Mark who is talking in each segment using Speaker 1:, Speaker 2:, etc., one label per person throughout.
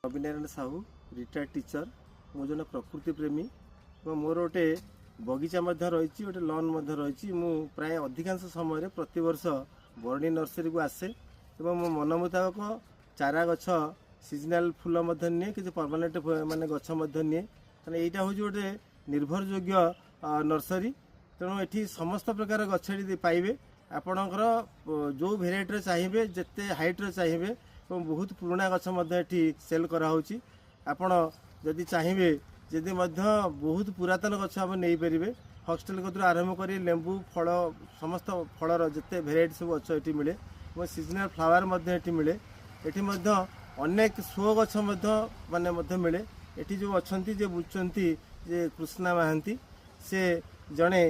Speaker 1: अभिनारायण Sahu retired teacher मु जन प्रकृति प्रेमी मोर गोटे बगीचा रही गोटे लॉन रही मु प्राय अधिकांश समय प्रति वर्ष बरणी नर्सरी को आसे मो मन मुताबक चारा गछ सीजनाल फूल निए कि परमानेंट माने गछ निए यहाँ हूँ गोटे निर्भरयोग्य नर्सरी तेणु ये समस्त प्रकार गछ पाइबे आपणकर जो भेराइटी चाहिए जिते हाइट्र चाहिए बहुत पुराना गछ ये सेल कराऊँगी आपण जदि चाहिए जदि बहुत पुरातन गछ आप नहीं पारे हॉस्टेल कतु आरंभ कर लेंबू फल समस्त फलर जिते भेराइटी सब गछ ये मिले और सीजनाल फ्लावर ये मिले ये अनेक शो गछ माने मिले ये जो अच्छा जे बुझुंट जे कृष्णा महांती से जड़े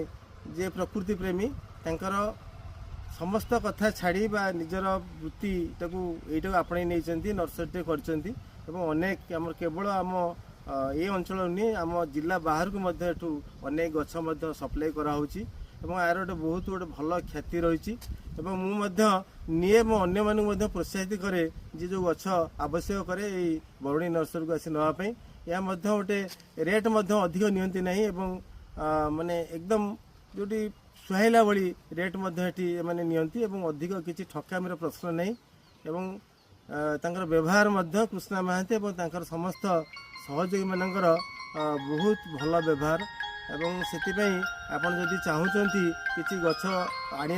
Speaker 1: जे प्रकृति प्रेमी तांकर समस्त कथा छाड़ी बा निजर वृत्ति ये आपणे नहीं नर्सरी कर अनेक आम केवल आम ये अंचल नुहे आम जिला बाहर को अनेक गछ सप्लाई कराऊँगी यार गोटे बहुत गोटे भल ख्याति रही निए मो अन्य मानक प्रोत्साहित करे जे जो गछ आवश्यक करे बरुणी नर्सरी को आसी नापी या गोटे रेट अधिक नियंती नहीं माने एकदम जोटी सुहाइला भली रेट माने नियंती अधिक किसी ठकामीर प्रश्न नहीं तांकर व्यवहार कृष्णा महांती समस्त सहयोगी मानकर बहुत भल व्यवहार से आपड़ जदि चाहूँगी किसी गछ आने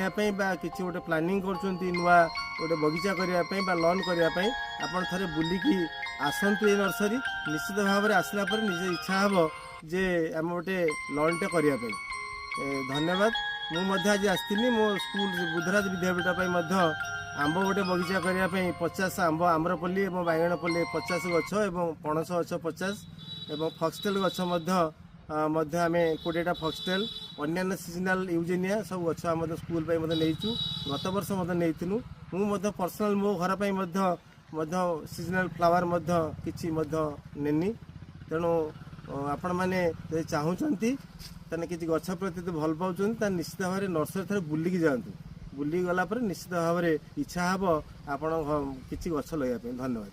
Speaker 1: किसी गोटे प्लानिंग कर नुआ गोटे बगीचा करने लॉन करने आपड़ थे बुलिकी आसतु ये नर्सरी निश्चित भाव में आसला निजे इच्छा हम जे आम गोटे लॉन टे करने धन्यवाद मुझे आज आसती मो स्कूल बुद्धराज विद्यापीठ आंब गोटे बगीचा करने 50 आंब आम्रपल्ली और बैगणपल्ली 50 गछ और पणस गछ 50 और फक्सटेल गछ आम 20टा फक्सटेल अन्य सीजनाल यूजेनिया सब गछ आम स्कूल नहीं गत वर्ष नहीं मुझे पर्सनाल मो घर पर सीजनाल फ्लावर किसी नेनी तेणु आपण मैंने चाहूँगी ताने किसी गछ प्रति भल पाँच निश्चित भाव में नर्सरी थे बुलिकी जातु बुलिकी गलापर निश्चित भाव में इच्छा हे आपण किसी गछ लगे धन्यवाद।